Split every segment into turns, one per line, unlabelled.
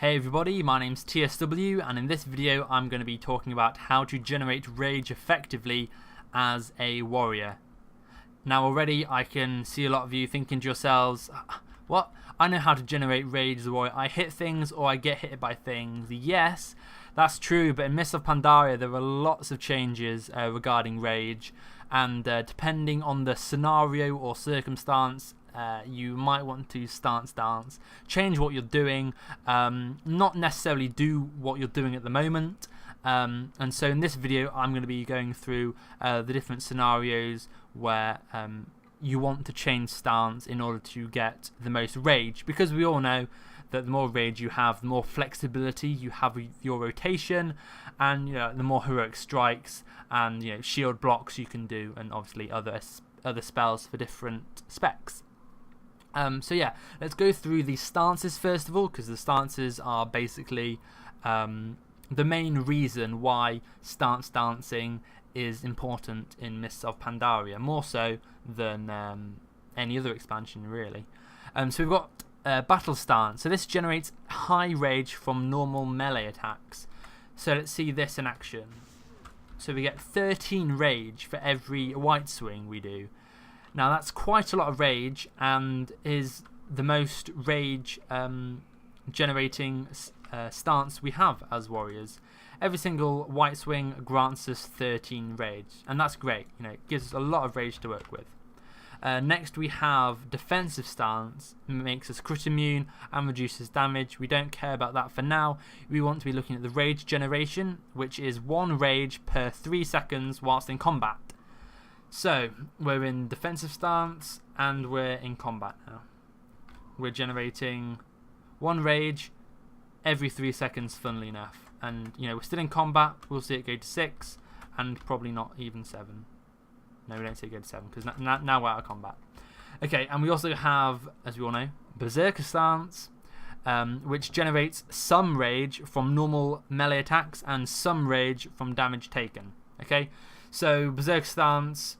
Hey everybody, my name's TSW, and in this video I'm going to be talking about how to generate rage effectively as a warrior. Now already I can see a lot of you thinking to yourselves, what? I know how to generate rage as a warrior. I hit things or I get hit by things. Yes, that's true, but in Mists of Pandaria there are lots of changes regarding rage, and depending on the scenario or circumstance, you might want to stance, change what you're doing, not necessarily do what you're doing at the moment. And so in this video I'm going to be going through the different scenarios where you want to change stance in order to get the most rage, because we all know that the more rage you have, the more flexibility you have with your rotation, and the more heroic strikes and shield blocks you can do, and obviously other spells for different specs. So yeah, let's go through the stances first of all, because the stances are basically the main reason why stance dancing is important in Mists of Pandaria, more so than any other expansion really. So we've got battle stance. So this generates high rage from normal melee attacks. So let's see this in action. So we get 13 rage for every white swing we do. Now that's quite a lot of rage, and is the most rage generating stance we have as warriors. Every single white swing grants us 13 rage, and that's great. It gives us a lot of rage to work with. Next we have defensive stance. It makes us crit immune and reduces damage. We don't care about that for now. We want to be looking at the rage generation, which is 1 rage per 3 seconds whilst in combat. So we're in defensive stance and we're in combat now. We're generating 1 rage every 3 seconds, funnily enough. And we're still in combat. We'll see it go to 6 and probably not even 7. No, we don't see it go to 7 because now we're out of combat. Okay, and we also have, as we all know, berserker stance, which generates some rage from normal melee attacks and some rage from damage taken. Okay, so berserker stance,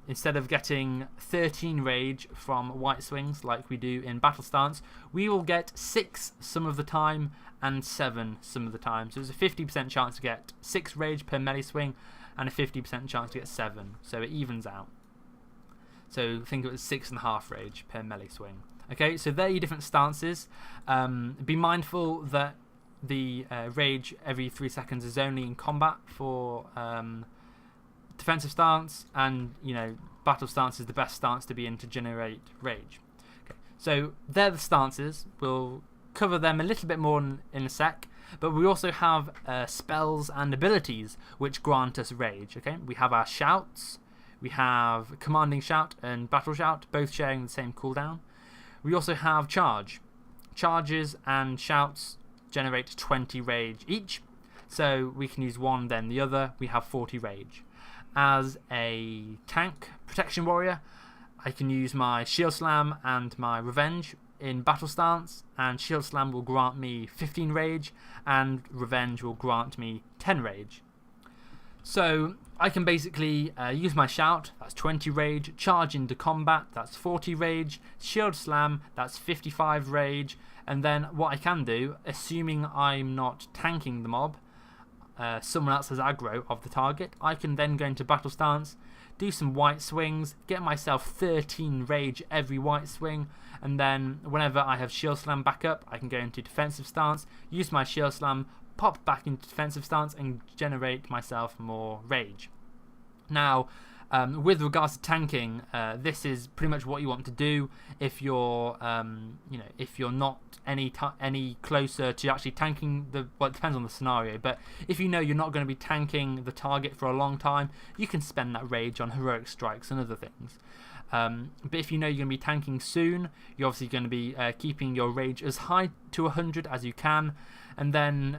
instead of getting 13 rage from white swings like we do in battle stance, we will get 6 some of the time and 7 some of the time. So there's a 50% chance to get 6 rage per melee swing and a 50% chance to get 7. So it evens out. So think it was 6.5 rage per melee swing. Okay, so there are your different stances. Be mindful that the rage every 3 seconds is only in combat for defensive stance, and battle stance is the best stance to be in to generate rage. Okay, so they're the stances. We'll cover them a little bit more in a sec, but we also have spells and abilities which grant us rage. Okay, we have our shouts. We have commanding shout and battle shout, both sharing the same cooldown. We also have charge. Charges and shouts generate 20 rage each, so we can use one then the other. We have 40 rage. As a tank protection warrior, I can use my shield slam and my revenge in battle stance, and shield slam will grant me 15 rage and revenge will grant me 10 rage. So I can basically use my shout, that's 20 rage, charge into combat, that's 40 rage, shield slam, that's 55 rage, and then what I can do, assuming I'm not tanking the mob, someone else has aggro of the target, I can then go into battle stance, do some white swings, get myself 13 rage every white swing, and then whenever I have shield slam back up, I can go into defensive stance, use my shield slam, pop back into defensive stance, and generate myself more rage. Now, with regards to tanking, this is pretty much what you want to do if you're, if you're not any closer to actually tanking the. Well, it depends on the scenario, but if you're not going to be tanking the target for a long time, you can spend that rage on heroic strikes and other things. But if you're going to be tanking soon, you're obviously going to be keeping your rage as high to 100 as you can, and then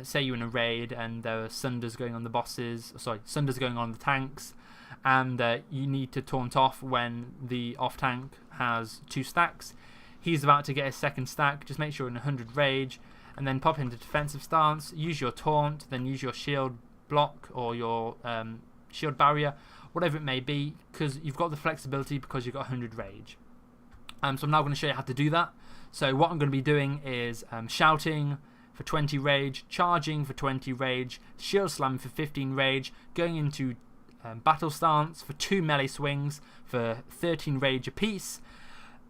say you're in a raid and there are sunders going on the bosses, sunders going on the tanks, and you need to taunt off when the off tank has 2 stacks. He's about to get his 2nd stack. Just make sure you're in 100 rage, and then pop into defensive stance, use your taunt, then use your shield block or your shield barrier, whatever it may be, because you've got the flexibility because you've got 100 rage. So I'm now going to show you how to do that. So what I'm going to be doing is shouting for 20 rage, charging for 20 rage, shield slam for 15 rage, going into battle stance for 2 melee swings for 13 rage apiece.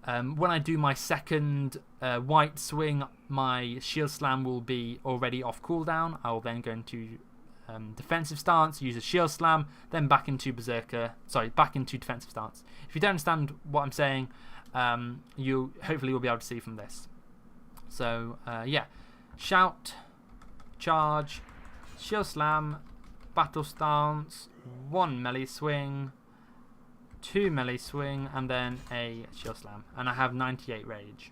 When I do my second white swing, my shield slam will be already off cooldown. I will then go into defensive stance, use a shield slam, then back into back into defensive stance. If you don't understand what I'm saying, you hopefully will be able to see from this. So yeah, shout, charge, shield slam, battle stance, 1 melee swing, 2 melee swing, and then a shield slam, and I have 98 rage.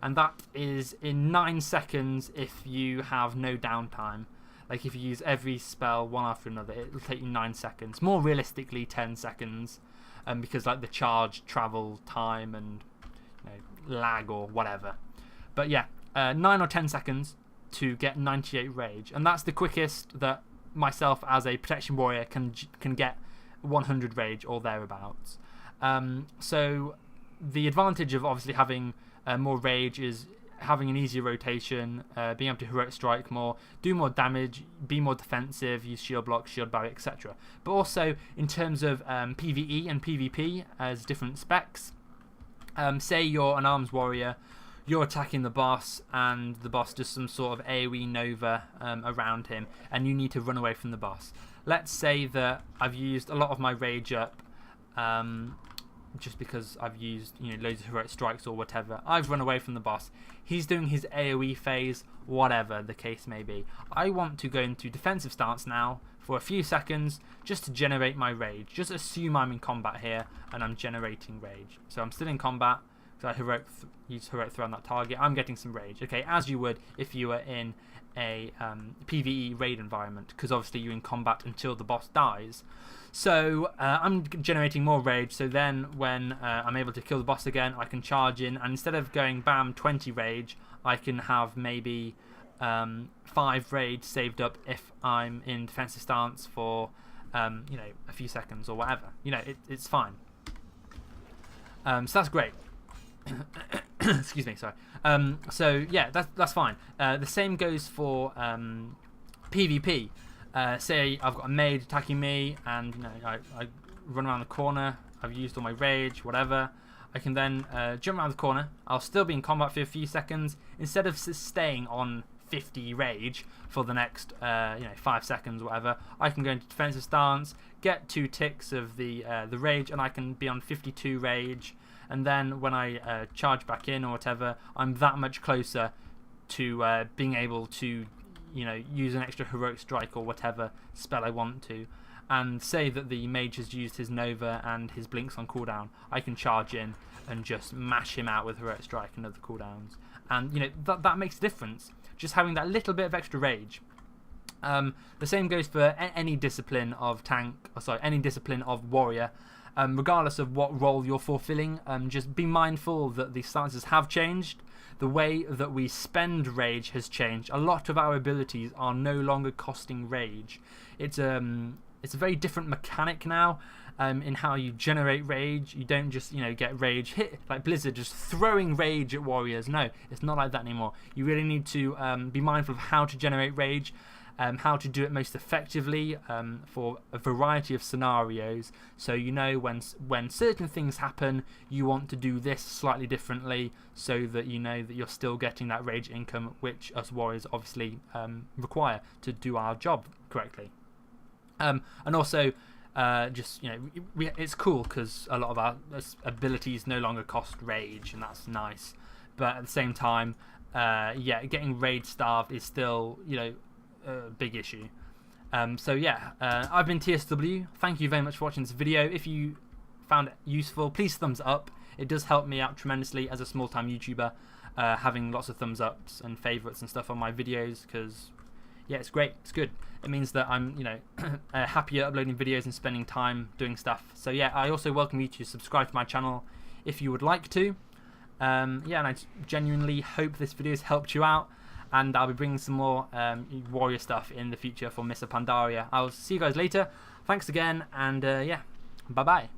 And that is in 9 seconds if you have no downtime. Like if you use every spell one after another, it will take you 9 seconds. More realistically, 10 seconds, because like the charge, travel time, and lag or whatever. But yeah, 9 or 10 seconds to get 98 rage, and that's the quickest that myself as a protection warrior can get 100 rage or thereabouts. So the advantage of obviously having more rage is having an easier rotation, being able to heroic strike more, do more damage, be more defensive, use shield block, shield barrier, etc. But also in terms of PvE and PvP as different specs. Say you're an arms warrior, you're attacking the boss, and the boss does some sort of AoE Nova around him, and you need to run away from the boss. Let's say that I've used a lot of my rage up, just because I've used loads of heroic strikes or whatever. I've run away from the boss. He's doing his AoE phase, whatever the case may be. I want to go into defensive stance now for a few seconds just to generate my rage. Just assume I'm in combat here and I'm generating rage. So I'm still in combat because I use heroic throw on that target. I'm getting some rage. Okay, as you would if you were in a PvE raid environment, because obviously you're in combat until the boss dies. So I'm generating more rage, so then when I'm able to kill the boss again, I can charge in, and instead of going bam 20 rage, I can have maybe 5 rage saved up if I'm in defensive stance for a few seconds or whatever. It's fine. So that's great. Excuse me, sorry. So yeah, that's fine. The same goes for PvP. Say I've got a maid attacking me, and I run around the corner. I've used all my rage, whatever. I can then jump around the corner. I'll still be in combat for a few seconds. Instead of staying on 50 rage for the next 5 seconds, whatever, I can go into defensive stance, get 2 ticks of the rage, and I can be on 52 rage. And then when I charge back in or whatever, I'm that much closer to being able to use an extra heroic strike or whatever spell I want to. And say that the mage has used his Nova and his blinks on cooldown, I can charge in and just mash him out with heroic strike and other cooldowns. And that makes a difference, just having that little bit of extra rage. The same goes for any discipline of any discipline of warrior. Regardless of what role you're fulfilling, just be mindful that the stances have changed. The way that we spend rage has changed. A lot of our abilities are no longer costing rage. It's a very different mechanic now in how you generate rage. You don't just get rage hit like Blizzard just throwing rage at warriors. No, it's not like that anymore. You really need to be mindful of how to generate rage. How to do it most effectively for a variety of scenarios, so when certain things happen, you want to do this slightly differently, so that that you're still getting that rage income, which us warriors obviously require to do our job correctly. And also it's cool because a lot of our abilities no longer cost rage, and that's nice, but at the same time getting rage starved is still big issue. So yeah, I've been TSW. Thank you very much for watching this video. If you found it useful, please thumbs up. It does help me out tremendously as a small-time YouTuber, having lots of thumbs ups and favorites and stuff on my videos, because yeah, it's great, it's good. It means that I'm happier uploading videos and spending time doing stuff. So yeah, I also welcome you to subscribe to my channel if you would like to. And I genuinely hope this video has helped you out, and I'll be bringing some more warrior stuff in the future for Mr. Pandaria. I'll see you guys later. Thanks again, and yeah, bye bye.